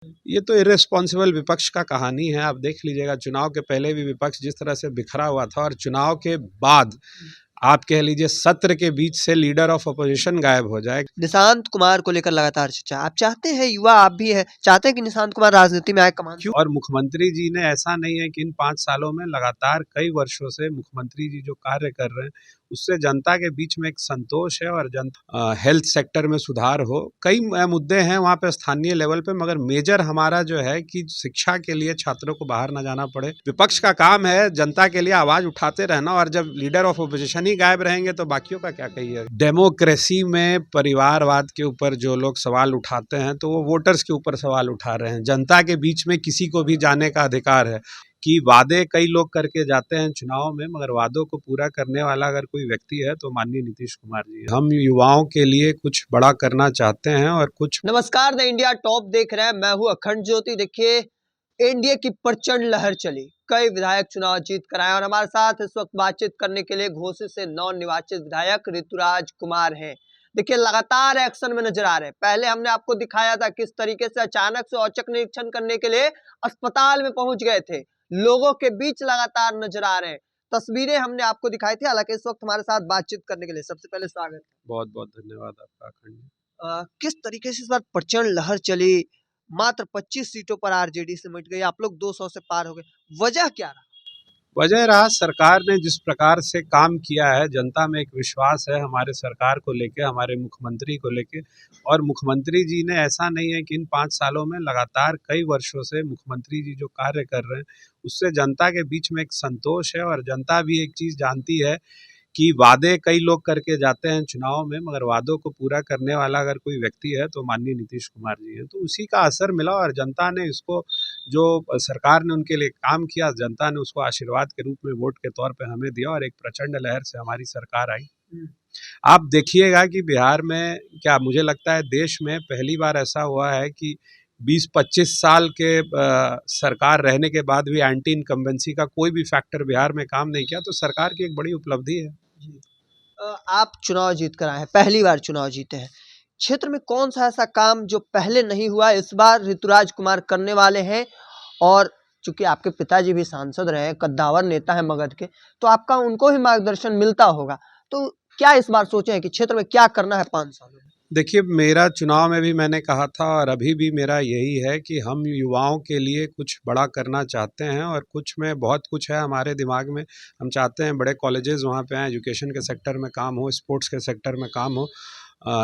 ये तो इर्रेस्पॉन्सिबल विपक्ष का कहानी है। आप देख लीजिएगा, चुनाव के पहले भी विपक्ष जिस तरह से बिखरा हुआ था और चुनाव के बाद आप कह लीजिए सत्र के बीच से लीडर ऑफ अपोजिशन गायब हो जाए। निशांत कुमार को लेकर लगातार चर्चा, आप चाहते हैं, युवा आप भी है, चाहते हैं कि निशांत कुमार राजनीति में आए, कमान क्यों? और मुख्यमंत्री जी ने, ऐसा नहीं है कि इन 5 सालों में, लगातार कई वर्षों से मुख्यमंत्री जी जो कार्य कर रहे हैं उससे जनता के बीच में एक संतोष है। और हेल्थ सेक्टर में सुधार हो, कई मुद्दे हैं वहाँ पे स्थानीय लेवल पे, मगर मेजर हमारा जो है कि शिक्षा के लिए छात्रों को बाहर ना जाना पड़े। विपक्ष का काम है जनता के लिए आवाज उठाते रहना, और जब लीडर ऑफ अपोजिशन ही गायब रहेंगे तो बाकियों का क्या कहिए। डेमोक्रेसी में परिवारवाद के ऊपर जो लोग सवाल उठाते हैं तो वो वोटर्स के ऊपर सवाल उठा रहे हैं। जनता के बीच में किसी को भी जाने का अधिकार है कि वादे कई लोग करके जाते हैं चुनाव में, मगर वादों को पूरा करने वाला अगर कोई व्यक्ति है तो माननीय नीतीश कुमार जी है। हम युवाओं के लिए कुछ बड़ा करना चाहते हैं और कुछ। नमस्कार, द इंडिया टॉप देख रहे हैं, मैं हूं अखंड ज्योति। देखिए, एनडीए की प्रचंड लहर चली, कई विधायक चुनाव जीत कर आए और हमारे साथ इस वक्त बातचीत करने के लिए घोषित से नौ निर्वाचित विधायक ऋतुराज कुमार हैं। देखिए, लगातार एक्शन में नजर आ रहे हैं। पहले हमने आपको दिखाया था किस तरीके से अचानक से औचक निरीक्षण करने के लिए अस्पताल में पहुंच गए थे, लोगों के बीच लगातार नजर आ रहे हैं, तस्वीरें हमने आपको दिखाई थी। हालांकि इस वक्त हमारे साथ बातचीत करने के लिए सबसे पहले स्वागत। बहुत बहुत धन्यवाद आपका अखंड। किस तरीके से इस बार प्रचंड लहर चली, मात्र 25 सीटों पर आरजेडी सिमट गई, आप लोग 200 से पार हो गए, वजह क्या रहा? वजह रहा सरकार ने जिस प्रकार से काम किया है। जनता में एक विश्वास है हमारे सरकार को लेके, हमारे मुख्यमंत्री को लेके। और मुख्यमंत्री जी ने, ऐसा नहीं है कि इन 5 सालों में, लगातार कई वर्षों से मुख्यमंत्री जी जो कार्य कर रहे हैं उससे जनता के बीच में एक संतोष है। और जनता भी एक चीज़ जानती है कि वादे कई लोग करके जाते हैं चुनाव में, मगर वादों को पूरा करने वाला अगर कोई व्यक्ति है तो माननीय नीतीश कुमार जी हैं। तो उसी का असर मिला और जनता ने इसको, जो सरकार ने उनके लिए काम किया, जनता ने उसको आशीर्वाद के रूप में वोट के तौर पे हमें दिया और एक प्रचंड लहर से हमारी सरकार आई। आप देखिएगा कि बिहार में, क्या मुझे लगता है देश में पहली बार ऐसा हुआ है कि 20-25 साल के सरकार रहने के बाद भी एंटी इनकम्बेंसी का कोई भी फैक्टर बिहार में काम नहीं किया। तो सरकार की एक बड़ी उपलब्धि है। आप चुनाव जीत कर आए हैं, पहली बार चुनाव जीते हैं, क्षेत्र में कौन सा ऐसा काम जो पहले नहीं हुआ इस बार ऋतुराज कुमार करने वाले हैं? और चूंकि आपके पिताजी भी सांसद रहे, कद्दावर नेता है मगध के, तो आपका उनको ही मार्गदर्शन मिलता होगा, तो क्या इस बार सोचे हैं कि क्षेत्र में क्या करना है 5 सालों में? देखिए, मेरा चुनाव में भी मैंने कहा था और अभी भी मेरा यही है कि हम युवाओं के लिए कुछ बड़ा करना चाहते हैं। और कुछ में बहुत कुछ है हमारे दिमाग में। हम चाहते हैं बड़े कॉलेजेस वहाँ पे आएँ, एजुकेशन के सेक्टर में काम हो, स्पोर्ट्स के सेक्टर में काम हो,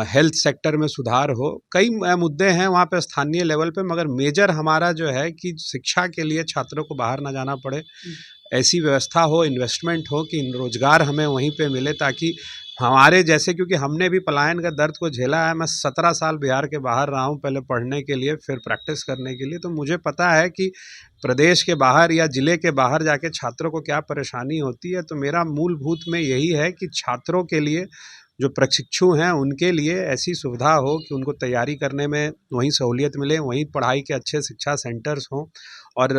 हेल्थ सेक्टर में सुधार हो। कई मुद्दे हैं वहाँ पे स्थानीय लेवल पे, मगर मेजर हमारा जो है कि शिक्षा के लिए छात्रों को बाहर ना जाना पड़े, ऐसी व्यवस्था हो, इन्वेस्टमेंट हो कि रोजगार हमें वहीं पे मिले, ताकि हमारे जैसे, क्योंकि हमने भी पलायन का दर्द को झेला है। मैं 17 साल बिहार के बाहर रहा हूँ, पहले पढ़ने के लिए, फिर प्रैक्टिस करने के लिए। तो मुझे पता है कि प्रदेश के बाहर या ज़िले के बाहर जाके छात्रों को क्या परेशानी होती है। तो मेरा मूलभूत में यही है कि छात्रों के लिए, जो प्रशिक्षु हैं उनके लिए ऐसी सुविधा हो कि उनको तैयारी करने में वहीं सहूलियत मिले, वहीं पढ़ाई के अच्छे शिक्षा सेंटर्स हों, और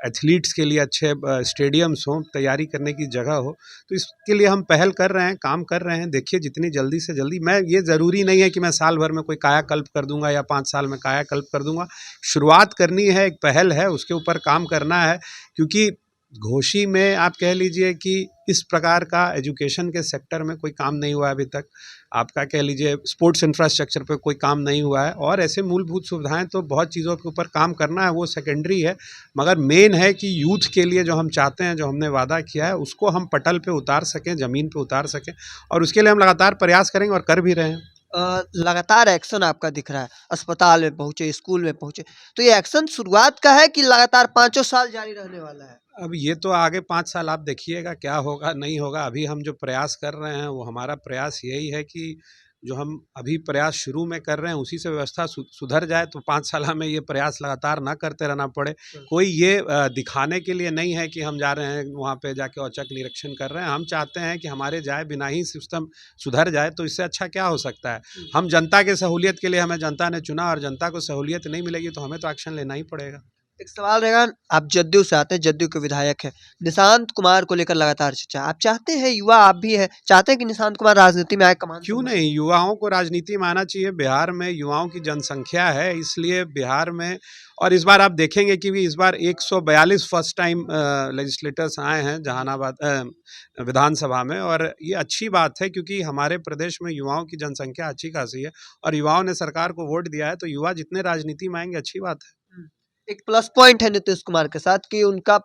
एथलीट्स के लिए अच्छे स्टेडियम्स हों, तैयारी करने की जगह हो। तो इसके लिए हम पहल कर रहे हैं, काम कर रहे हैं। देखिए, जितनी जल्दी से जल्दी, मैं, ये ज़रूरी नहीं है कि मैं साल भर में कोई कायाकल्प कर दूंगा या 5 साल में कायाकल्प कर दूंगा। शुरुआत करनी है, एक पहल है, उसके ऊपर काम करना है। क्योंकि घोषी में आप कह लीजिए कि इस प्रकार का एजुकेशन के सेक्टर में कोई काम नहीं हुआ अभी तक। आपका कह लीजिए स्पोर्ट्स इंफ्रास्ट्रक्चर पे कोई काम नहीं हुआ है, और ऐसे मूलभूत सुविधाएं, तो बहुत चीज़ों के ऊपर काम करना है, वो सेकेंडरी है। मगर मेन है कि यूथ के लिए जो हम चाहते हैं, जो हमने वादा किया है, उसको हम पटल पे उतार सकें, ज़मीन पे उतार सकें, और उसके लिए हम लगातार प्रयास करेंगे और कर भी रहे हैं। लगातार एक्शन आपका दिख रहा है, अस्पताल में पहुंचे, स्कूल में पहुंचे, तो ये एक्शन शुरुआत का है कि लगातार 5 साल जारी रहने वाला है? अब ये तो आगे 5 साल आप देखिएगा क्या होगा, नहीं होगा। अभी हम जो प्रयास कर रहे हैं, वो हमारा प्रयास यही है कि जो हम अभी प्रयास शुरू में कर रहे हैं उसी से व्यवस्था सुधर जाए, तो 5 साल हमें ये प्रयास लगातार ना करते रहना पड़े। कोई ये दिखाने के लिए नहीं है कि हम जा रहे हैं वहाँ पे जाके औचक निरीक्षण कर रहे हैं। हम चाहते हैं कि हमारे जाए बिना ही सिस्टम सुधर जाए, तो इससे अच्छा क्या हो सकता है। हम जनता के सहूलियत के लिए, हमें जनता ने चुना, और जनता को सहूलियत नहीं मिलेगी तो हमें तो एक्शन लेना ही पड़ेगा। एक सवाल रहेगा, आप जदयू से आते हैं, जदयू के विधायक हैं, निशांत कुमार को लेकर लगातार चर्चा, आप चाहते हैं, युवा आप भी है, चाहते हैं कि निशांत कुमार राजनीति में आए, कमान क्यों संभाले? नहीं, युवाओं को राजनीति में आना चाहिए। बिहार में युवाओं की जनसंख्या है, इसलिए बिहार में, और इस बार आप देखेंगे कि भी इस बार 142 फर्स्ट टाइम लेजिस्लेटर्स आए हैं जहानाबाद विधानसभा में, और ये अच्छी बात है क्योंकि हमारे प्रदेश में युवाओं की जनसंख्या अच्छी खासी है और युवाओं ने सरकार को वोट दिया है, तो युवा जितने राजनीति में आएंगे अच्छी बात है। एक प्लस पॉइंट है नीतीश कुमार के साथ कि उनका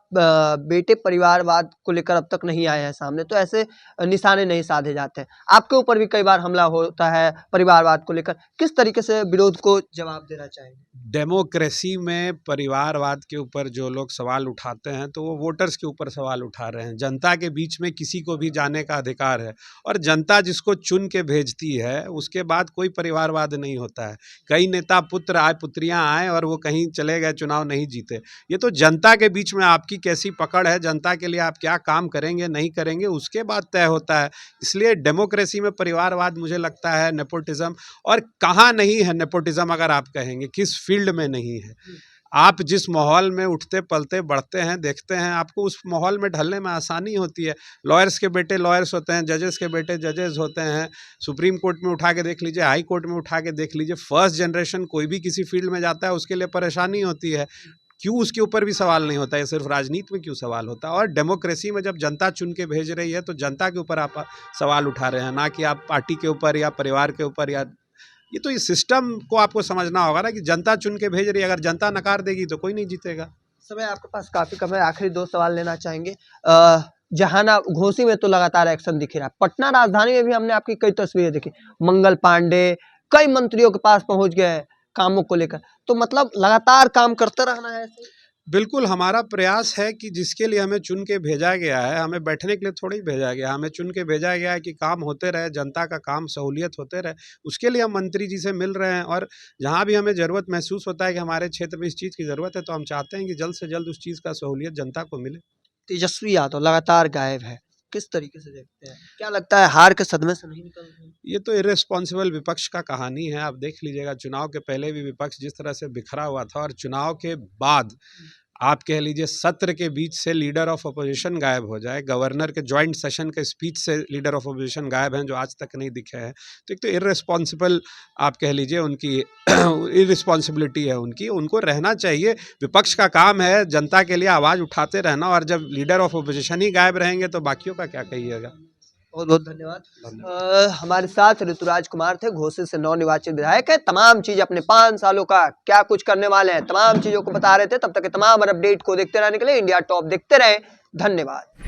बेटे परिवारवाद को लेकर अब तक नहीं आए हैं सामने, तो ऐसे निशाने नहीं साधे जाते हैं। आपके ऊपर भी कई बार हमला होता है परिवारवाद को लेकर, किस तरीके से विरोध को जवाब देना चाहेंगे? डेमोक्रेसी में परिवारवाद के ऊपर जो लोग सवाल उठाते हैं तो वो वोटर्स के ऊपर सवाल उठा रहे हैं। जनता के बीच में किसी को भी जाने का अधिकार है और जनता जिसको चुन के भेजती है उसके बाद कोई परिवारवाद नहीं होता है। कई नेता पुत्र आए, पुत्रियां आए और वो कहीं चले गए, चुनाव नहीं जीते। ये तो जनता के बीच में आपकी कैसी पकड़ है, जनता के लिए आप क्या काम करेंगे नहीं करेंगे उसके बाद तय होता है। इसलिए डेमोक्रेसी में परिवारवाद मुझे लगता है नेपोटिज्म, और कहाँ नहीं है नेपोटिज्म अगर आप कहेंगे, किस फील्ड में नहीं है। आप जिस माहौल में उठते पलते बढ़ते हैं देखते हैं, आपको उस माहौल में ढलने में आसानी होती है। लॉयर्स के बेटे लॉयर्स होते हैं, जजेस के बेटे जजेस होते हैं, सुप्रीम कोर्ट में उठा के देख लीजिए, हाई कोर्ट में उठा के देख लीजिए। फर्स्ट जनरेशन कोई भी किसी फील्ड में जाता है उसके लिए परेशानी होती है, क्यों उसके ऊपर भी सवाल नहीं होता है, सिर्फ राजनीति में क्यों सवाल होता है। और डेमोक्रेसी में जब जनता चुन के भेज रही है तो जनता के ऊपर आप सवाल उठा रहे हैं, ना कि आप पार्टी के ऊपर या परिवार के ऊपर। या ये तो इस सिस्टम को आपको समझना होगा ना कि जनता चुन के भेज रही है, अगर जनता नकार देगी तो कोई नहीं जीतेगा। समय आपके पास काफी कम है, आखिरी 2 सवाल लेना चाहेंगे। जहाना घोसी में तो लगातार एक्शन दिख रहा है, पटना राजधानी में भी हमने आपकी कई तस्वीरें देखी, मंगल पांडे कई मंत्रियों के पास पहुंच गए हैं कामों को लेकर, तो मतलब लगातार काम करते रहना है ऐसे? बिल्कुल, हमारा प्रयास है कि जिसके लिए हमें चुन के भेजा गया है, हमें बैठने के लिए थोड़ी भेजा गया, हमें चुन के भेजा गया है कि काम होते रहे, जनता का काम सहूलियत होते रहे, उसके लिए हम मंत्री जी से मिल रहे हैं। और जहाँ भी हमें ज़रूरत महसूस होता है कि हमारे क्षेत्र में इस चीज़ की ज़रूरत है, तो हम चाहते हैं कि जल्द से जल्द उस चीज़ का सहूलियत जनता को मिले। तेजस्वी यादव लगातार गायब है, किस तरीके से देखते हैं? क्या लगता है हार के सदमे से नहीं निकल रहे हैं? ये तो इर्रेस्पॉन्सिबल विपक्ष का कहानी है। आप देख लीजिएगा, चुनाव के पहले भी विपक्ष जिस तरह से बिखरा हुआ था, और चुनाव के बाद आप कह लीजिए सत्र के बीच से लीडर ऑफ अपोजिशन गायब हो जाए, गवर्नर के जॉइंट सेशन के स्पीच से लीडर ऑफ अपोजिशन गायब हैं जो आज तक नहीं दिखे हैं, तो एक तो इर्रेस्पॉन्सिबल आप कह लीजिए उनकी इर्रेस्पॉन्सिबिलिटी है उनकी, उनको रहना चाहिए। विपक्ष का काम है जनता के लिए आवाज़ उठाते रहना, और जब लीडर ऑफ अपोजिशन ही गायब रहेंगे तो बाकियों का क्या कहिएगा। बहुत बहुत धन्यवाद। हमारे साथ ऋतुराज कुमार थे, घोसी से नवनिर्वाचित विधायक है। तमाम चीज अपने 5 सालों का क्या कुछ करने वाले हैं, तमाम चीजों को बता रहे थे। तब तक के तमाम अपडेट को देखते रहने के लिए इंडिया टॉप देखते रहे। धन्यवाद।